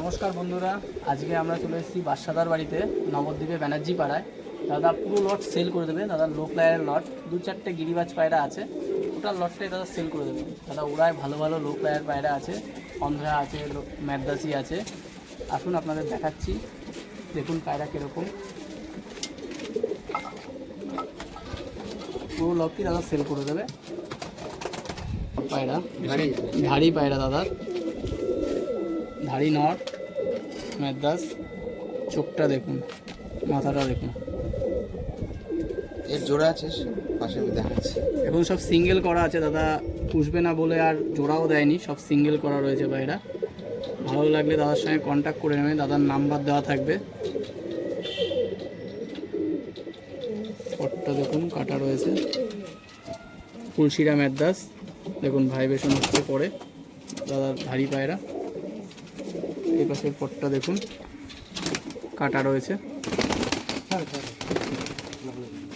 নমস্কার বন্ধুরা, আজকে আমরা চলে এসেছি বাদশাদার বাড়িতে নবদ্বীপে ব্যানার্জি পাড়ায়। দাদা পুরো লট সেল করে দেবে। দাদা লো প্লায়ারের লট, 2-4টে গিরিবাজ পায়রা আছে, টোটাল লটটাই দাদা সেল করে দেবে। দাদা ওরাই ভালো ভালো লো প্লায়ার পায়রা আছে, অন্ধ্রা আছে, ম্যাদ্রাসি আছে। আসুন আপনাদের দেখাচ্ছি, দেখুন পায়রা কীরকম। পুরো লটটি দাদা সেল করে দেবে। পায়রা ধাড়ি পায়রা দাদা, ধাড়ি নট, ম্যাদ্রাস। চোখটা দেখুন, মাথাটা দেখুন। এর জোড়া আছে পাশে দেখাচ্ছি। এখন সব সিঙ্গেল করা আছে দাদা, পুষবে না বলে আর জোড়াও দেয়নি, সব সিঙ্গেল করা রয়েছে পায়রা। ভালো লাগলে দাদার সঙ্গে কন্ট্যাক্ট করে নেবেন, দাদার নাম্বার দেওয়া থাকবে। পটটা দেখুন কাটা রয়েছে, ফুলশিরা ম্যাদ্রাস দেখুন, ভাইব্রেশন হচ্ছে পরে। দাদার ধাড়ি পায়রা। এই পাশের পটটা দেখুন কাটা রয়েছে,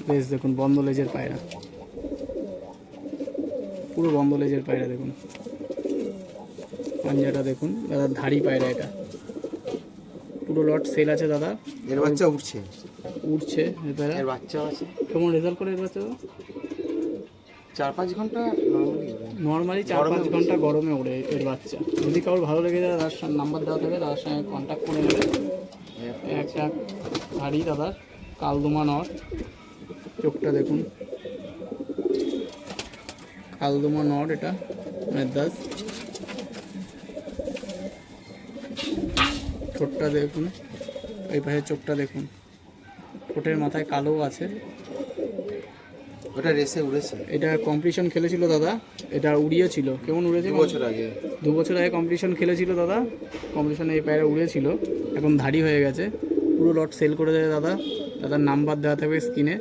বেশ দেখুন বন্ধ লেজের পায়রা, পুরো বন্ধ লেজের পায়রা দেখুন। পাঞ্জাটা দেখুন দাদার ধাড়ি পায়রা, এটা পুরো লট সেল আছে দাদা। এর বাচ্চা উঠছে এই পায়রা। এর বাচ্চা আছে। কেমন রেজাল্ট করে এর বাচ্চা? 4-5 ঘন্টা নর্মালি 4-5 ঘন্টা গরমে ওড়ে এর বাচ্চা। যদি কারোর ভালো লেগে যায় দাদার সঙ্গে নাম্বার দেওয়া থাকে, দাদার সঙ্গে কন্ট্যাক্ট করে নেবে। একটা ধাড়ি দাদার, কালদমা নট। চোখটা দেখুন, কালদমা নট, এটা ম্যাদ্রাস। ঠোঁটটা দেখুন, এই পাশে চোখটা দেখুন, ঠোঁটের মাথায় কালো আছে। ওটা রেসে উড়েছে। এটা কম্পিটিশন খেলেছিল দাদা, এটা উড়িয়েছিল। কেমন উড়েছে? 2 বছর আগে। 2 বছর আগে কম্পিটিশন খেলেছিল দাদা, কম্পিটিশনে এই পায়রা উড়েছিল, এখন ধাড়ি হয়ে গেছে। পুরো লট সেল করে দেবে দাদা। দাদার নাম্বার দেওয়া থাকবে স্ক্রিনে,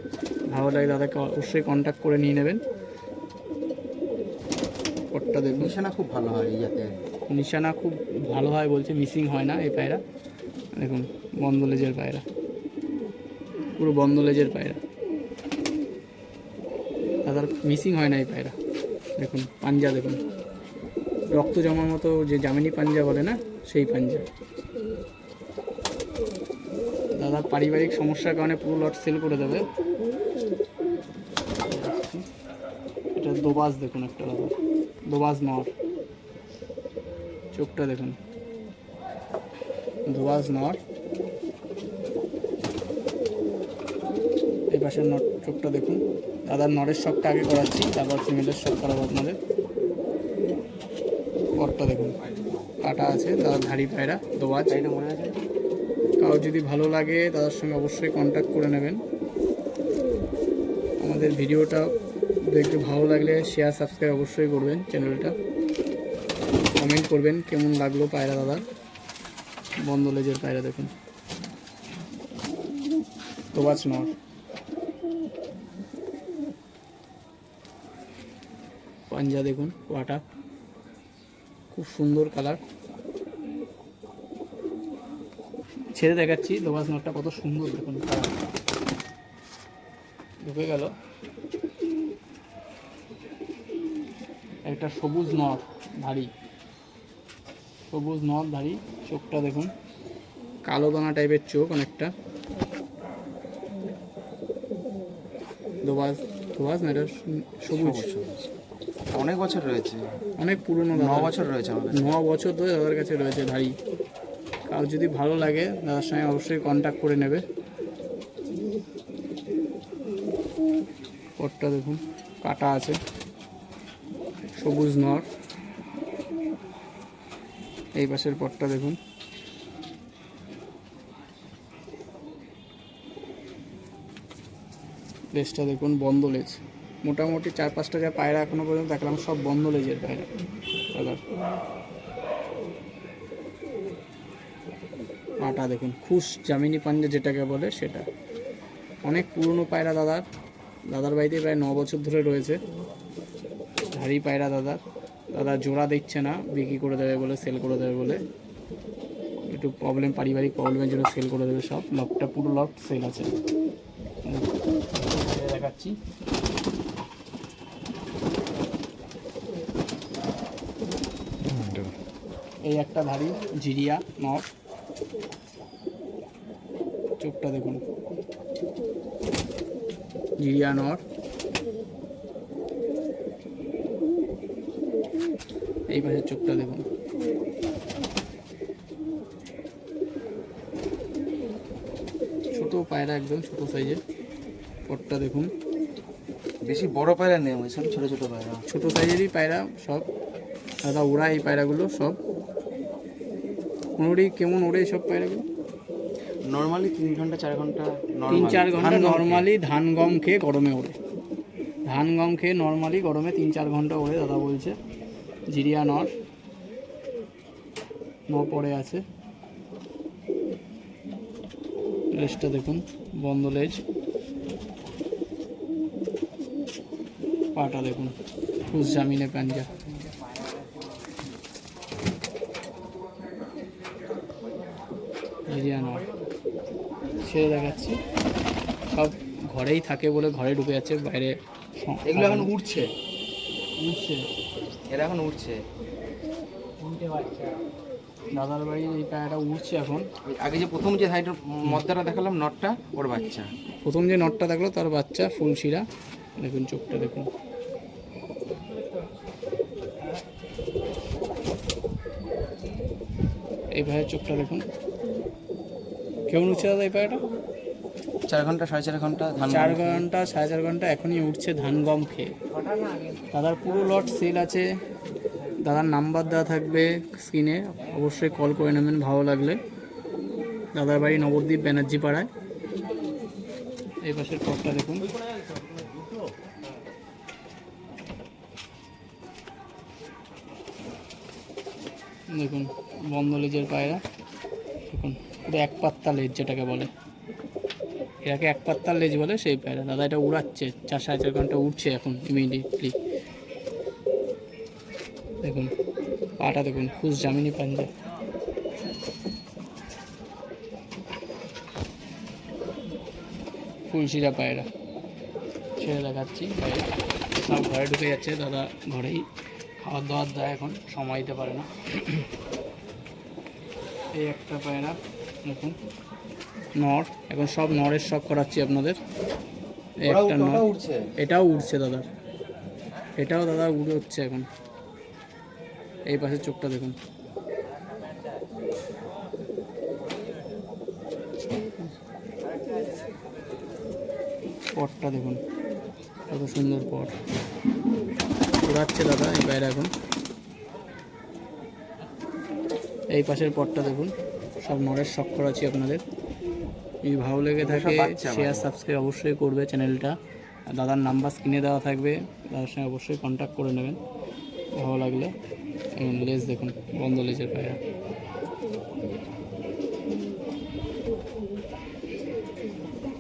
ভালো লাগে দাদাকে অবশ্যই কন্ট্যাক্ট করে নিয়ে নেবেন। পটটা দেখুন, নিশানা খুব ভালো হয় এই জাতে। নিশানা খুব ভালো হয় বলছে, মিসিং হয় না এই পায়রা। দেখুন বন্ধ লেজের পায়রা, পুরো বন্ধ লেজের পায়রা দাদার, মিসিং হয় না এই পায়রা। দেখুন পাঞ্জা দেখুন, রক্ত জমার মতো যে জামিনি পাঞ্জা বলে না, সেই পাঞ্জা। দাদা পারিবারিক সমস্যার কারণে পুরো লট সেল করে দেবে। এটা দোবাজ দেখুন, একটা দাদা দোবাজ নর। চোখটা দেখুন, দোবাজ নর। এই পাশের নট, চোখটা দেখুন। দাদার নরের শখটা আগে করাচ্ছি, তারপর ফিমেলের শখ করাবো আপনাদের। পরটা দেখুন কাটা আছে, দাদার ধাড়ি পায়রা, দোবাজ। মনে আছে। কারো যদি ভালো লাগে দাদার সঙ্গে অবশ্যই কন্ট্যাক্ট করে নেবেন। আমাদের ভিডিওটা দেখতে ভালো লাগলে শেয়ার সাবস্ক্রাইব অবশ্যই করবেন চ্যানেলটা। কমেন্ট করবেন কেমন লাগলো পায়রা দাদা। বন্ধ লেজের পায়রা দেখুন, দোবাজ নর। পাঞ্জা দেখুন, ওয়াটা খুব সুন্দর কালার। ছেড়ে দেখাচ্ছি দোবাজ নটটা কত সুন্দর দেখুন, কালার ঢুকে গেল। একটা সবুজ নর ধাড়ি, সবুজ নর ধাড়ি। চোখটা দেখুন, কালো দানা টাইপের চোখ অনেকটা। দোবাজ না, এটা সবুজ। অনেক বছর রয়েছে, অনেক পুরনো, 9 বছর রয়েছে আমাদের। 9 বছর ধরে দাদার কাছে রয়েছে ধাড়ি। কারো যদি ভালো লাগে দাদার সঙ্গে অবশ্যই কন্ট্যাক্ট করে নেবে। পটটা দেখুন কাটা আছে, সবুজ নর। এই পাশের পটটা দেখুন, লেজটা দেখুন বন্ধ লেজ। মোটামুটি 4-5টা যা পায়রা এখনো পর্যন্ত দেখলাম সব বন্ধ লেজের পায়রা দাদার। পাটা দেখুন, খুশ জামিনি পাঞ্জা যেটাকে বলে সেটা। অনেক পুরনো পায়রা দাদার বাড়িতে প্রায় 9 বছর ধরে রয়েছে। ধাড়ি পায়রা দাদা জোড়া দিচ্ছে না, বিক্রি করে দেবে বলে, সেল করে দেবে বলে। একটু পারিবারিক প্রবলেমের জন্য সেল করে দেবে সব। লটটা পুরো লট সেল আছে, দেখাচ্ছি। এই একটা ধাড়ি জিরিয়া নট। চোখটা দেখুন, জিরিয়া নর। এই পাশের চোখটা দেখুন, ছোট পায়রা, একদম ছোট সাইজের। পটটা দেখুন, বেশি বড় পায়রা নেই, ওই সব ছোট ছোট পায়রা। ছোট সাইজেরই পায়রা সব, দাদা ওরা এই পায়রাগুলো সব। কোনোটি কেমন ওড়ে সব পায়রাগুলো? নর্মালি 3 ঘন্টা 4 ঘন্টা, 3-4 ঘন্টা নর্মালি ধান গম খেয়ে গরমে ওড়ে। ধান গম খেয়ে নর্মালি গরমে 3-4 ঘন্টা ওড়ে দাদা বলছে। জিরিয়া নর পড়ে আছে। লেজটা দেখুন, বন্ধ লেজ। পাটা দেখুন, ফুস জামিনে পাঞ্জা। জিরিয়া নর ছেড়ে দেখাচ্ছি। সব ঘরেই থাকে বলে ঘরে ঢুকে যাচ্ছে, বাইরে এগুলো এখন উঠছে, উঠছে। এরা এখন উঠছে। দাদার বাড়ির এই পায়রাটা উঠছে এখন। ওই আগে যে প্রথম যে সাইডের মদ্দাটা দেখালাম, নটটা, ওর বাচ্চা। প্রথম যে নটটা দেখলো তার বাচ্চা ফুলশিরা। দেখুন চোখটা দেখুন, এই পায়ের চোখটা দেখুন। কেমন উঠছে দাদা এই পায়রাটা? 4 ঘন্টা 4.5 ঘন্টা ধান 4 ঘন্টা 4.5 ঘন্টা এখনই উঠছে ধান গম খেয়ে। দাদার পুরো লট সেল আছে। দাদার নাম্বার দেওয়া থাকবে স্ক্রিনে, অবশ্যই কল করে নেবেন ভালো লাগলে। দাদার বাড়ি নবদ্বীপ ব্যানার্জি পাড়ায়। এই পাশের পথটা দেখুন, দেখুন বন্ধ লেজের পায়রা। দেখুন পুরো এক পাত্তা লেজ যেটাকে বলে, এটাকে এক পাত্তার লেজ বলে সেই পায়রা। দাদা এটা উড়াচ্ছে, 4-4.5 ঘন্টা উঠছে এখন ইমিডিয়েটলি। দেখুন পাটা দেখুন, খুশ জামিনি পাঞ্জা। ফুলশিরা পায়রা ছেড়ে দেখাচ্ছি। পায়রা সব ঘরে ঢুকে যাচ্ছে, দাদা ঘরেই খাবার দাবার দেয়, এখন সময় দিতে পারে না। এই একটা পায়রা দেখুন, নর। এখন সব নরের সব করাচ্ছি আপনাদের। এই একটা নর, উঠছে। এটাও উঠছে দাদার, এটাও দাদা উড়ে উঠছে এখন। এই পাশের চোখটা দেখুন, পটটা দেখুন, কত সুন্দর পট। উড়াচ্ছে দাদা এই পায়রা এখন। এই পাশের পটটা দেখুন, সব নরের শখ করাচ্ছি আপনাদের। যদি ভালো লেগে থাকে শেয়ার সাবস্ক্রাইব অবশ্যই করবে চ্যানেলটা। দাদার নাম্বার স্ক্রিনে দেওয়া থাকবে, দাদার সঙ্গে অবশ্যই কন্ট্যাক্ট করে নেবেন ভালো লাগলে। এবং লেজ দেখুন, বন্ধ লেজের পায়রা।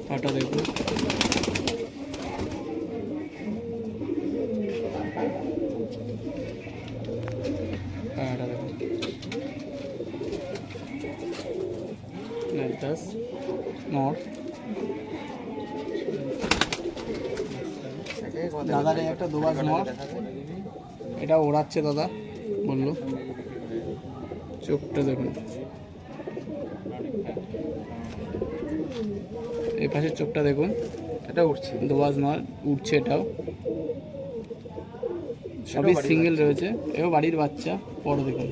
পাটা দেখুন, পায়রাটা দেখুন। দাস নর। দাদার এই একটা দোবাজ নর, এটা ওড়াচ্ছে দাদা বললো। চোখটা দেখুন, এই পাশের চোখটা দেখুন, এটা উঠছে। দোবাজ নর উঠছে, এটাও সবই সিঙ্গেল রয়েছে। এও বাড়ির বাচ্চা। পরে দেখুন,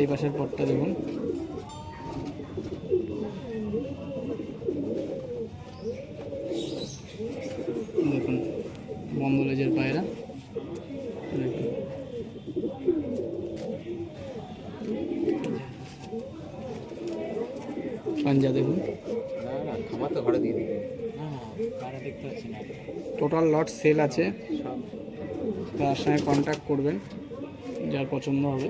এই পাশের পটটা দেখুন, দেখুন বন্ধ লেজের পায়রা। দেখুন পাঞ্জা দেখুন। খাবার তো ঘরে দিয়ে দিবে। টোটাল লট সেল আছে, তার সঙ্গে কন্ট্যাক্ট করবেন যার পছন্দ হবে।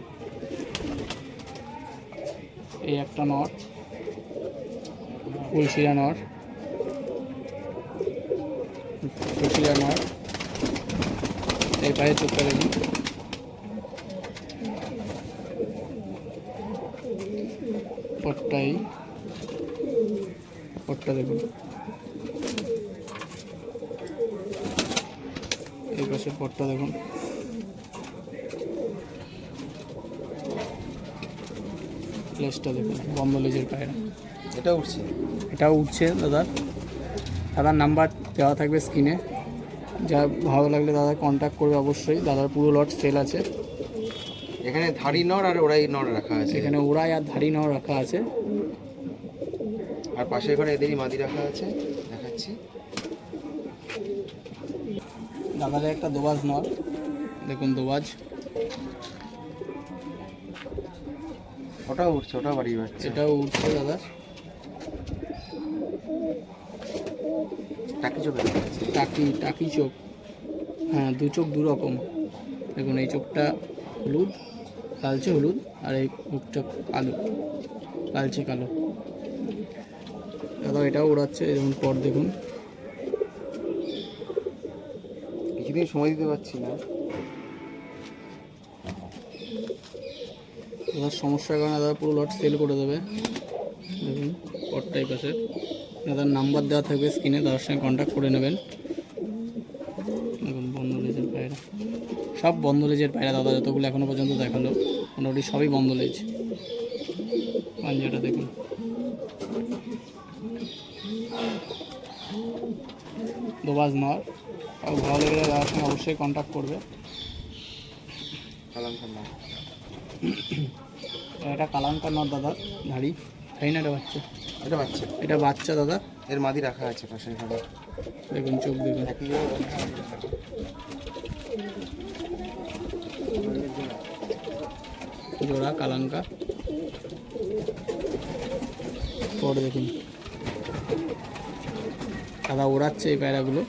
এই একটা নট, ফুলশিরা নট, ফুলশিরা নট। এই পায়ে চোখটা দেখুন, পটটাই, পটটা দেখুন। এই পাশে পটটা দেখুন, লেজটা দেখুন, বন্ধ লেজের পায়রা। এটা উঠছে। এটাও উঠছে দাদা। দাদার নাম্বার দেওয়া থাকবে স্ক্রিনে, যা ভালো লাগলে দাদা কন্ট্যাক্ট করবে অবশ্যই। দাদার পুরো লট সেল আছে। এখানে ধাড়ি নর আর ওরাই নর রাখা আছে, এখানে ওড়াই আর ধাড়ি নাও রাখা আছে। আর পাশের ঘরে এদেরই মাদি রাখা আছে, দেখাচ্ছি। দাদার একটা দোবাজ নর দেখুন, দোবাজ। ওটাও উঠছে, ওটাও বাড়ি বাড়ছে। এটাও উঠছে দাদা। টাকি চোখে রাখা আছে। টাকি চোখ, হ্যাঁ, দু চোখ দু রকম। দেখুন এই চোখটা হলুদ, কালচে হলুদ, আর এই মুখটা কালো, কালচে কালো। দাদা এটাও ওড়াচ্ছে, দেখুন পর দেখুন। কিছুদিন সময় দিতে পারছি না, দাদার সমস্যার কারণে দাদা পুরো লট সেল করে দেবে। দেখুন পরটাই পাশে দাদার নাম্বার দেওয়া থাকবে স্ক্রিনে, দাদার সঙ্গে কন্ট্যাক্ট করে নেবেন। দেখুন বন্ধ লেজের পায়রা, সব বন্ধ লেজের পায়রা দাদা, যতগুলো এখনো পর্যন্ত দেখালো মোটামুটি সবই বন্ধ লেজ। পাঞ্জাটা দেখুন, দোবাজ নর। আর ভালো লাগলে দাদার সঙ্গে অবশ্যই কন্ট্যাক্ট করবে। কালামকার নর। এটা কালাঙ্কার নর দাদা, ধাড়ি তাই না? এটা বাচ্চা, এটা বাচ্চা। এটা বাচ্চা দাদা। এর মাদি রাখা আছে পাশের ঘরে। দেখুন চোখ দেখুন, একই জোড়া কালাঙ্কা। পরে দেখুন দাদা ওড়াচ্ছে এই পায়রাগুলো।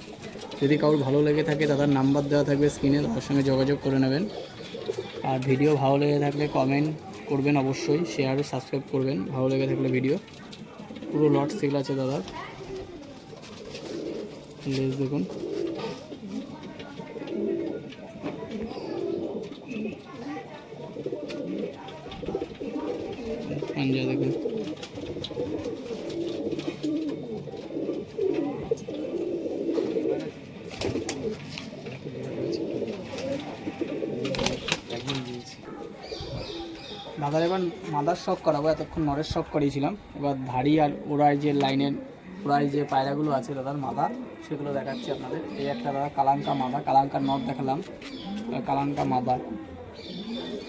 যদি কারোর ভালো লেগে থাকে দাদার নাম্বার দেওয়া থাকবে স্ক্রিনে, তার সঙ্গে যোগাযোগ করে নেবেন। আর ভিডিও ভালো লেগে থাকলে কমেন্ট করবেন অবশ্যই, শেয়ার সাবস্ক্রাইব করবেন ভালো লেগে থাকলে ভিডিও। পুরো লট সেল আছে দাদার। লেজ দেখুন, পাঞ্জা দেখুন। দাদার এবার মাদার শখ করাবো, এতক্ষণ নরের শখ করিয়েছিলাম। এবার ধাড়ি আর ওড়ায় যে লাইনের ওড়ায় যে পায়রাগুলো আছে দাদার মাদা, সেগুলো দেখাচ্ছি আপনাদের। এই একটা দাদা কালাঙ্কা মাদা, কালাঙ্কার নর দেখালাম, কালাঙ্কা মাদা।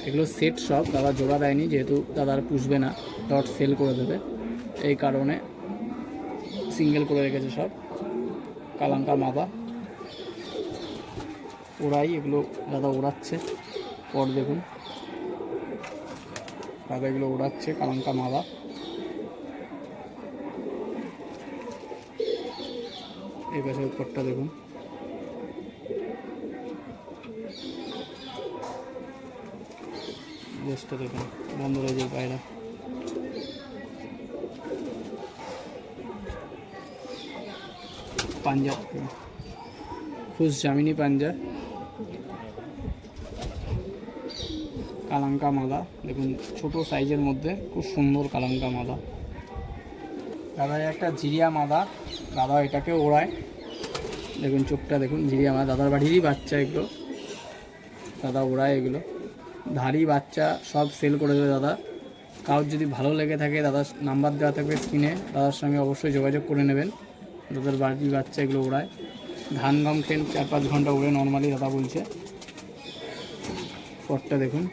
এগুলো সেট সব, দাদা জোড়া দেয়নি, যেহেতু দাদার পুষবে না, ডট সেল করে দেবে, এই কারণে সিঙ্গেল করে রেখেছে সব। কালাঙ্কা মাদা ওড়াই, এগুলো দাদা ওড়াচ্ছে। পর দেখুন দাদা এগুলো ওড়াচ্ছে, কালাঙ্কা মাদা। এই পাশের উপরটা দেখুন, লেজটা দেখুন, বন্ধ লেজের পায়রা। পাঞ্জা খুশ জামিনী পাঞ্জা, কালাঙ্কা মাদা দেখুন, ছোট সাইজের মধ্যে খুব সুন্দর কালাঙ্কা মাদা। দাদা একটা জিরিয়া মাদা, দাদা এটাকে ওড়ায়। দেখুন চোখটা দেখুন, জিরিয়া মাদা, দাদার বাড়িরই বাচ্চা এগুলো, দাদা ওড়ায় এগুলো। ধাড়ি বাচ্চা সব সেল করে দেবে দাদা। কারোর যদি ভালো লেগে থাকে দাদার নাম্বার দেওয়া থাকবে স্ক্রিনে, দাদার সঙ্গে অবশ্যই যোগাযোগ করে নেবেন। দাদার বাড়ির বাচ্চা এগুলো ওড়ায়। ধান গম খেন 4-5 ঘন্টা উড়ে নর্মালি দাদা বলছে। পটটা দেখুন,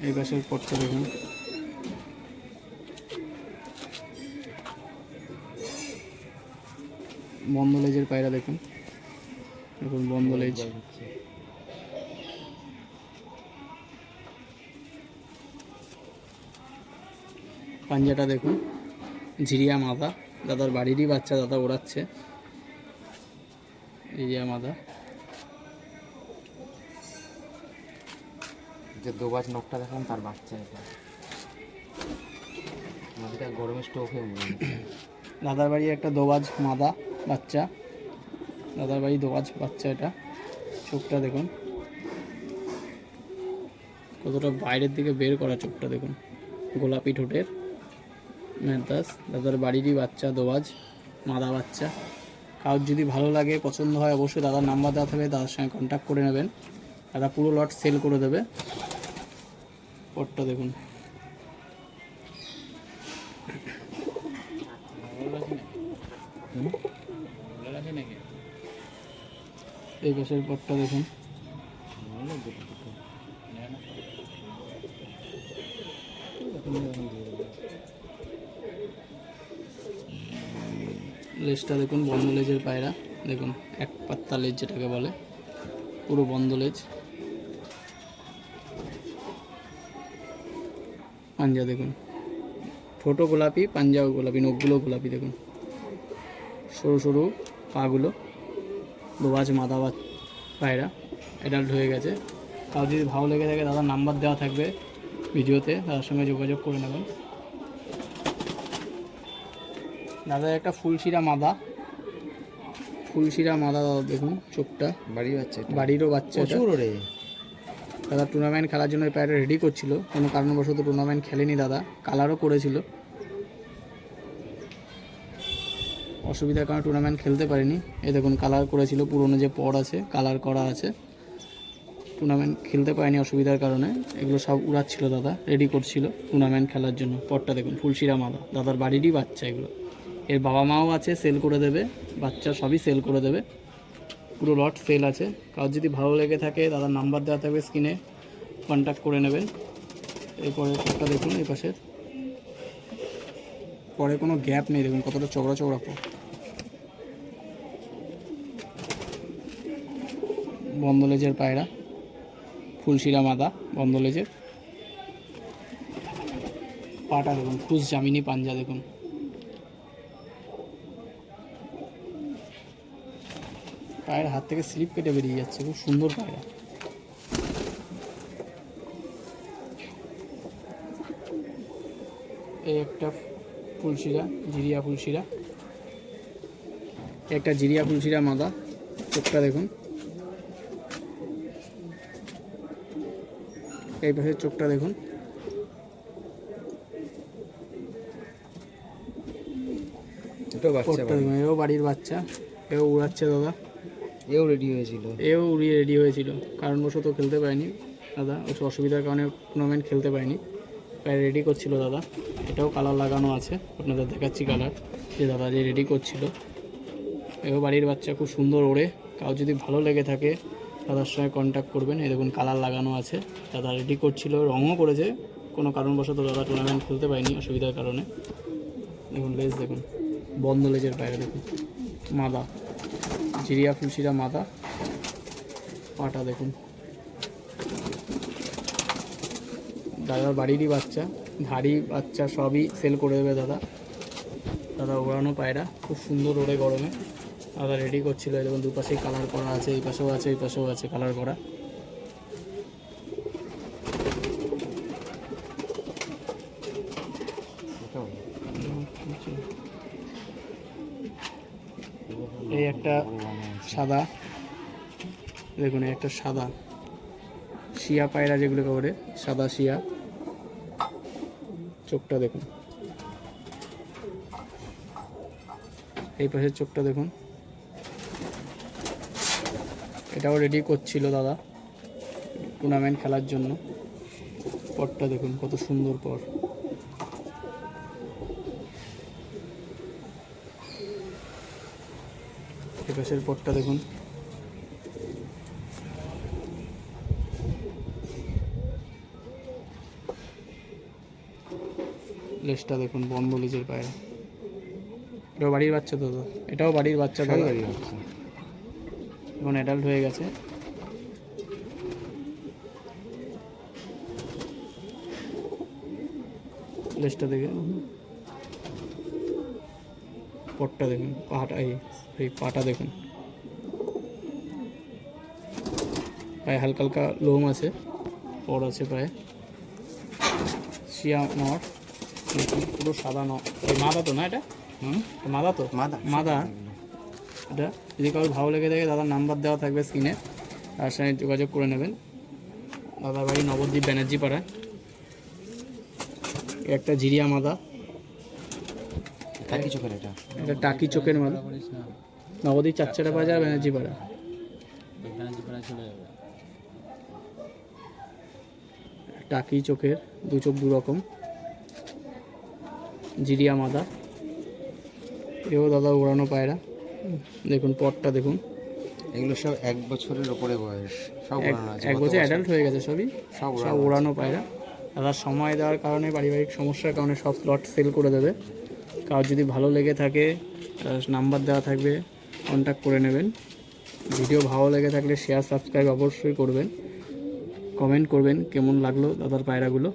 এই পাশের পটটা দেখুন, বন্ধ লেজের পায়রা দেখুন, দেখুন বন্ধ লেজ। পাঞ্জাটা দেখুন, ঝিরিয়া মাদা, দাদার বাড়িরই বাচ্চা, দাদা ওড়াচ্ছে। ঝিরিয়া মাদা, যে দোবাজ নখটা দেখলাম তার বাচ্চা। এটা মাদিটা গরমে স্টোক হয়ে মরে গেছে। দাদার বাড়ি একটা দোবাজ মাদা বাচ্চা, দাদার বাড়ি দোবাজ বাচ্চা। এটা চোখটা দেখুন কতটা বাইরের দিকে বের করা, চোখটা দেখুন, গোলাপি ঠোঁটের ম্যাদাস। দাদার বাড়িরই বাচ্চা, দোবাজ মাদা বাচ্চা। কারোর যদি ভালো লাগে পছন্দ হয় অবশ্যই দাদার নাম্বার দেওয়া থাকবে, দাদার সঙ্গে কন্ট্যাক্ট করে নেবেন। দাদা পুরো লট সেল করে দেবে। পটটা দেখুন, এই পাশের পটটা দেখুন, লেজটা দেখুন, বন্ধ লেজের পায়রা দেখুন, এক পাত্তা লেজ যেটাকে বলে, পুরো বন্ধ লেজ। পাঞ্জা দেখুন, ছোটো গোলাপি, পাঞ্জাও গোলাপি, নখগুলো গোলাপি দেখুন, সরু সরু পাগুলো, দোবাজ মাদাবাজ পায়রা, অ্যাডাল্ট হয়ে গেছে। তাও যদি ভালো লেগে থাকে দাদার নাম্বার দেওয়া থাকবে ভিডিওতে, দাদার সঙ্গে যোগাযোগ করে নেবেন। দাদা একটা ফুলশিরা মাদা, ফুলশিরা মাদা দাদা দেখুন, চোখটা বাড়ির বাচ্চা এটা? বাড়িরও বাচ্চা এটা। প্রচুর ওরে। দাদা টুর্নামেন্ট খেলার জন্য এই পায়রাটা রেডি করছিল, কোনো কারণবশত টুর্নামেন্ট খেলেনি দাদা, কালারও করেছিল, অসুবিধার কারণে টুর্নামেন্ট খেলতে পারেনি। এই দেখুন কালার করেছিল, পুরনো যে পর আছে কালার করা আছে, টুর্নামেন্ট খেলতে পারেনি অসুবিধার কারণে। এগুলো সব উড়াচ্ছিল দাদা, রেডি করছিল টুর্নামেন্ট খেলার জন্য। পরটা দেখুন ফুলশিরা মাদা, দাদার বাড়িরই বাচ্চা এগুলো, এর বাবা মাও আছে, সেল করে দেবে, বাচ্চা সবই সেল করে দেবে, পুরো লট সেল আছে। কারোর যদি ভালো লেগে থাকে দাদার নাম্বার দেওয়া থাকবে স্ক্রিনে, কন্ট্যাক্ট করে নেবেন। এরপরে পরটা দেখুন, এই পাশের পরে কোনো গ্যাপ নেই, দেখুন কতটা চওড়া চওড়া পর, বন্ধ লেজের পায়রা, ফুলশিরা মাদা, বন্ধ লেজের। পাটা দেখুন, খুশ জামিনী পাঞ্জা দেখুন, পায়ের হাত থেকে স্লিপ কেটে বেরিয়ে যাচ্ছে, খুব সুন্দর পায়রা। এই একটা ফুলশিরা, জিরিয়া ফুলশিরা, একটা জিরিয়া ফুলশিরা মাদা, চোখটা দেখুন, এই পাশের চোখটা দেখুন, এটাও বাচ্চা পরটা দেখুন, এও বাড়ির বাচ্চা, এও উড়াচ্ছে দাদা, এও রেডি হয়েছিল। এও উড়িয়ে রেডি হয়েছিল, কারণবশত খেলতে পারেনি দাদা, ওই অসুবিধার কারণে টুর্নামেন্ট খেলতে পারেনি, প্রায় রেডি করছিল দাদা। এটাও কালার লাগানো আছে, আপনাদের দেখাচ্ছি কালার, যে দাদা যে রেডি করছিল। এও বাড়ির বাচ্চা, খুব সুন্দর ওড়ে। কাউ যদি ভালো লেগে থাকে দাদার সঙ্গে কন্ট্যাক্ট করবেন। এই দেখুন কালার লাগানো আছে, দাদা রেডি করছিল, রঙও করেছে, কোনো কারণবশত দাদা টুর্নামেন্ট খেলতে পারেনি অসুবিধার কারণে। দেখুন লেজ দেখুন, বন্ধ লেজের পায়রা দেখুন, মাদা, জিরিয়া ফুলশিরা মাদা, পাটা দেখুন, দাদার বাড়িরই বাচ্চা, ভারী বাচ্চা সবই সেল করে দেবে দাদা। দাদা ওড়ানো পায়রা, খুব সুন্দর ওড়ে গরমে, দাদা রেডি করছিল। দেখুন দুপাশেই কালার করা আছে, এই পাশেও আছে, এই পাশেও আছে কালার করা। এই একটা সাদা দেখুন, এই একটা সাদা শিয়া পায়রা যেগুলোকে বলে, সাদা শিয়া, চোখটা দেখুন, এই পাশের চোখটা দেখুন, এটাও রেডি করছিল দাদা টুর্নামেন্ট খেলার জন্য। পরটা দেখুন কত সুন্দর পর, এই পাশের পরটা দেখুন, লেজটা দেখুন, বন্ধ লেজের পায়রা, এটাও বাড়ির বাচ্চা তো দাদা, এটাও বাড়ির বাচ্চা দাদা, বাড়ির বাচ্চা। এখন অ্যাডাল্ট হয়ে গেছে। লেজটা দেখে, পটটা দেখুন, পাটা, এই পাটা দেখুন, পায়ে হালকা হালকা লোম আছে, পর আছে পায়ে, শিয়া নট দেখুন, পুরো সাদা নট, এই মাদা তো না এটা? মাদা তো, মাদা মাদা এটা। যদি কারোর ভালো লেগে থাকে দাদার নাম্বার দেওয়া থাকবে স্ক্রিনে, তার সঙ্গে যোগাযোগ করে নেবেন। দাদার বাড়ি নবদ্বীপ ব্যানার্জি পাড়ায়। একটা জিরিয়া মাদা, টাকি চোখের এটা। এটা টাকি চোখের মাদা, নবদ্বীপ চারচাটা বাজার ব্যানার্জি পাড়া। টাকি চোখের, দু চোখ দু রকম, জিরিয়া মাদা। এও দাদা ওড়ানো পায়রা। দেখুন পটটা দেখুন, এগুলো সব 1 বছরের ওপরে বয়স, সব ওড়ানো আছে। এক গত বছর অ্যাডাল্ট হয়ে গেছে সবই, সব সব ওড়ানো পায়রা। দাদা সময় দেওয়ার কারণে, পারিবারিক সমস্যার কারণে সব স্লট সেল করে দেবে। কারোর যদি ভালো লেগে থাকে নাম্বার দেওয়া থাকবে, কন্ট্যাক্ট করে নেবেন। ভিডিও ভালো লেগে থাকলে শেয়ার সাবস্ক্রাইব অবশ্যই করবেন, কমেন্ট করবেন কেমন লাগলো দাদার পায়রাগুলো।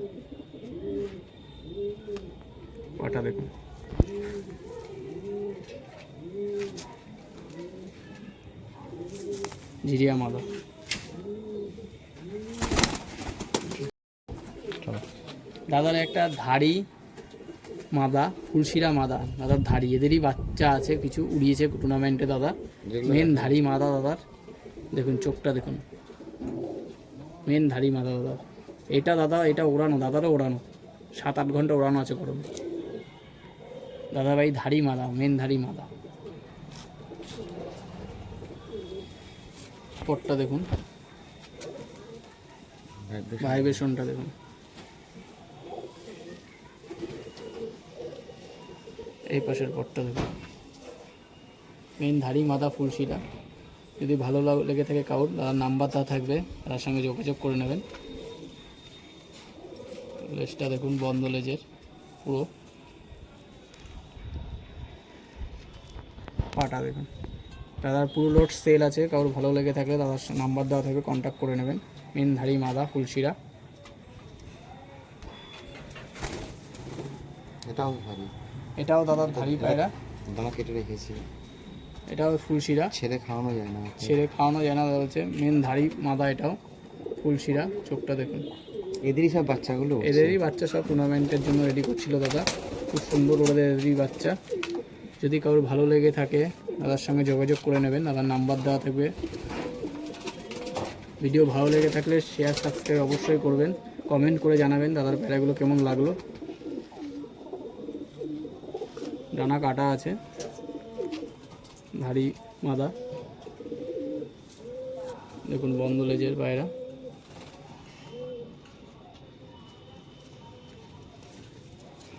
পাটা দেখুন, জিরিয়া মাদা। দাদার একটা ধাড়ি মাদা, ফুলশিরা মাদা, দাদার ধাড়ি, এদেরই বাচ্চা আছে কিছু, উড়িয়েছে টুর্নামেন্টে দাদা। মেন ধাড়ি মাদা দাদার, দেখুন চোখটা দেখুন, মেন ধাড়ি মাদা দাদা। এটা দাদা, এটা ওড়ানো, দাদারও ওড়ানো, 7-8 ঘন্টা ওড়ানো আছে গরমে। দাদা ভাই ধাড়ি মাদা, মেন ধাড়ি মাদা। পটটা দেখুন, ভাইব্রেশনটা দেখুন। এই পাশের পটটা দেখুন, মেন ধাড়ি মাদা ফুলশিরা। যদি ভালো লেগে থাকে কাউর, তার নাম্বার দেওয়া থাকবে, তার সঙ্গে যোগাযোগ করে নেবেন। লেজটা দেখুন, বন্ধ লেজের পুরো। পাটা দেখুন, দাদার পুরো লোড সেল আছে, কারোর ভালো লেগে থাকলে দাদার নাম্বার দেওয়া থাকবে, কন্ট্যাক্ট করে নেবেন। মেন ধাড়ি মাদা ফুলশিরা। এটাও ভারী, এটাও দাদার ধাড়ি পায়রা, দানা কেটে রেখেছি। এটাও ফুলশিরা, ছেড়ে খাওয়ানো যায় না, ছেড়ে খাওয়ানো যায় না দাদা হচ্ছে মেন ধাড়ি মাদা। এটাও ফুলশিরা, চোখটা দেখুন। এদেরই সব বাচ্চাগুলো, এদেরই বাচ্চা, সব টুর্নামেন্টের জন্য রেডি করছিল দাদা। খুব সুন্দর ওদের এদেরই বাচ্চা। যদি কারোর ভালো লেগে থাকে দাদার সঙ্গে যোগাযোগ করে নেবেন, দাদার নাম্বার দেওয়া থাকবে। ভিডিও ভালো লেগে থাকলে শেয়ার সাবস্ক্রাইব অবশ্যই করবেন, কমেন্ট করে জানাবেন দাদার পায়রাগুলো কেমন লাগলো। ডানা কাটা আছে, ধাড়ি মাদা, দেখুন বন্ধ লেজের পায়রা।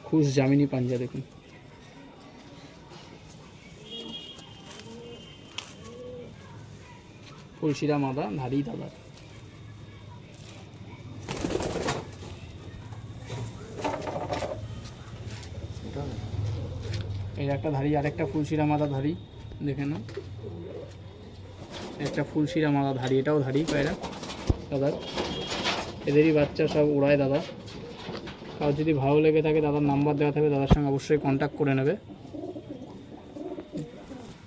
খুশ জামিনী পাঞ্জা দেখুন। ফুলশিরা মাদা, ধাড়ি দাদা। এই একটা ধাড়ি, আর একটা ফুলশিরা মাদা ধাড়ি, দেখে না, একটা ফুলশিরা মাদা ধাড়ি, এটাও ধাড়ি পায়রা দাদার। এদেরই বাচ্চা সব উড়ায় দাদা। আর যদি ভালো লেগে থাকে দাদার নাম্বার দেওয়া থাকবে, দাদার সঙ্গে অবশ্যই কন্ট্যাক্ট করে নেবে।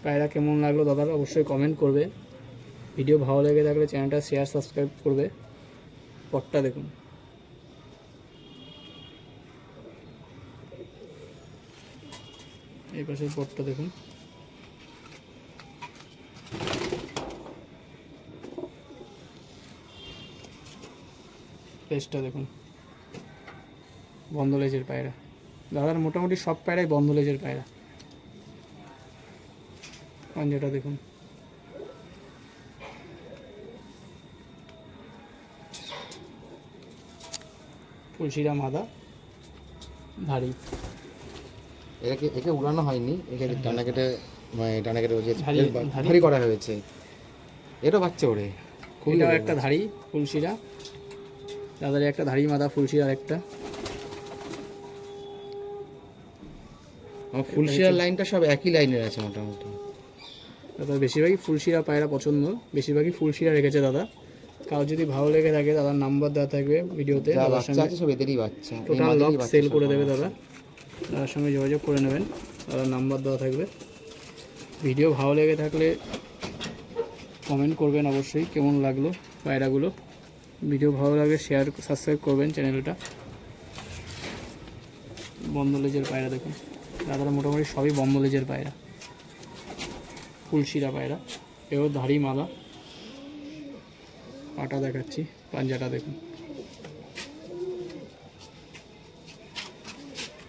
পায়রা কেমন লাগলো দাদার অবশ্যই কমেন্ট করবে। ভিডিও ভালো লেগে থাকলে চ্যানেলটা শেয়ার সাবস্ক্রাইব করবে। পটটা দেখুন, এই পাশের পটটা দেখুন। লেজটা দেখুন, বন্ধ লেজের পায়রা দাদার। মোটামুটি সব পায়রাই বন্ধ লেজের পায়রা। পাঞ্জাটা দেখুন, ফুলশিরা মাদা, ধাড়ি। একে উড়ানো হয়নি, একে ডানা কেটে, মানে ডানা কেটে ধাড়ি ভারী করা হয়েছে। এরও বাচ্চা ওড়ে, এটাও একটা ধাড়ি ফুলশিরা দাদার, একটা ধাড়ি মাদা ফুলশিরার একটা। আমার ফুলশিরার লাইনটা সব একই লাইনের আছে মোটামুটি। দাদা বেশিরভাগই ফুলশিরা পায়রা পছন্দ, বেশিরভাগই ফুলশিরা রেখেছে দাদা। কারো যদি ভালো লেগে থাকে দাদার নাম্বার দেওয়া থাকবে ভিডিওতে, দাদার বাচ্চা সঙ্গে আছে সব এদেরই বাচ্চা, টোটাল লক সেল করে দেবে দাদা। দাদার সঙ্গে যোগাযোগ করে নেবেন, দাদার নাম্বার দেওয়া থাকবে। ভিডিও ভালো লেগে থাকলে কমেন্ট করবেন অবশ্যই কেমন লাগলো পায়রাগুলো। ভিডিও ভালো লাগলে শেয়ার সাবস্ক্রাইব করবেন চ্যানেলটা। বন্ধ লেজের পায়রা দেখুন দাদারা, মোটামুটি সবই বন্ধ লেজের পায়রা, ফুলশিরা পায়রা। এও ধাড়ি মাদা। পাটা দেখাচ্ছি, পাঞ্জাটা দেখুন,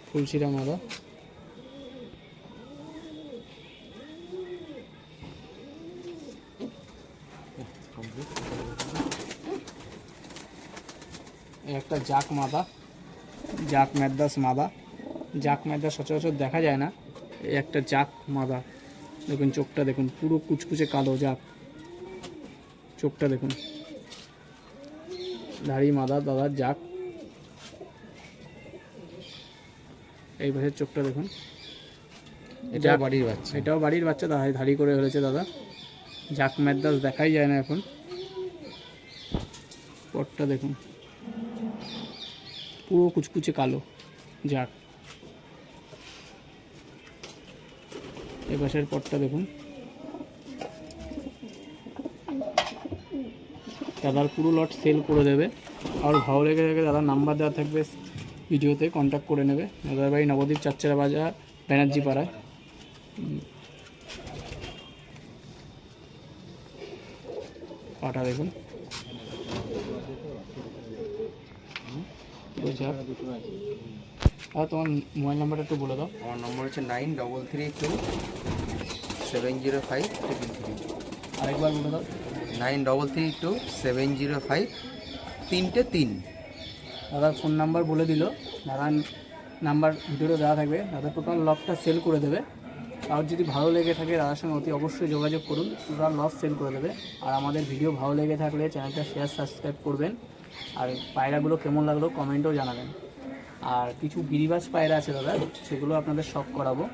ফুলশিরা মাদা। এই একটা জাক মাদা, জাক ম্যাদ্রাস মাদা। জাক ম্যাদ্রাস সচরাচর দেখা যায় না, এই একটা জাক মাদা। দেখুন চোখটা দেখুন, পুরো কুচকুচে কালো জাক, চোখটা দেখুন। ধাড়ি মাদা দাদার জাক। এই পাশের চোখটা দেখুন, এটা বাড়ির বাচ্চা। এটাও বাড়ির বাচ্চা, দাদা ধাড়ি করে হয়েছে দাদা। জাক ম্যাদ্রাস দেখাই যায় না এখন। পটটা দেখুন, পুরো কুচকুচে কালো জাক। এ পাশের পটটা দেখুন। দাদার পুরো লট সেল করে দেবে। আর ভালো লেগে থাকে দাদার নাম্বার দেওয়া থাকবে ভিডিওতে, কন্ট্যাক্ট করে নেবে। দাদার বাড়ি নবদ্বীপ চারচারা বাজার, ব্যানার্জি পাড়ায়। পাটা দেখুন, আর তোমার মোবাইল নাম্বারটা একটু বলে দাও। আমার নম্বর হচ্ছে 9332705333। আরেকবার বলে দাও। 9332705333। দাদার ফোন নাম্বার বলে দিল, দাদার নাম্বার ভিডিওতে দেওয়া থাকবে। দাদা টোটাল লটটা সেল করে দেবে। আর যদি ভালো লেগে থাকে দাদার সঙ্গে অতি অবশ্যই যোগাযোগ করুন, টোটাল লট সেল করে দেবে। আর আমাদের ভিডিও ভালো লেগে থাকলে চ্যানেলটা শেয়ার সাবস্ক্রাইব করবেন। আর পায়রাগুলো কেমন লাগলো কমেন্টেও জানাবেন। আর কিছু গিরিবাজ পায়রা আছে দাদা, সেগুলো আপনাদের শখ করাবো।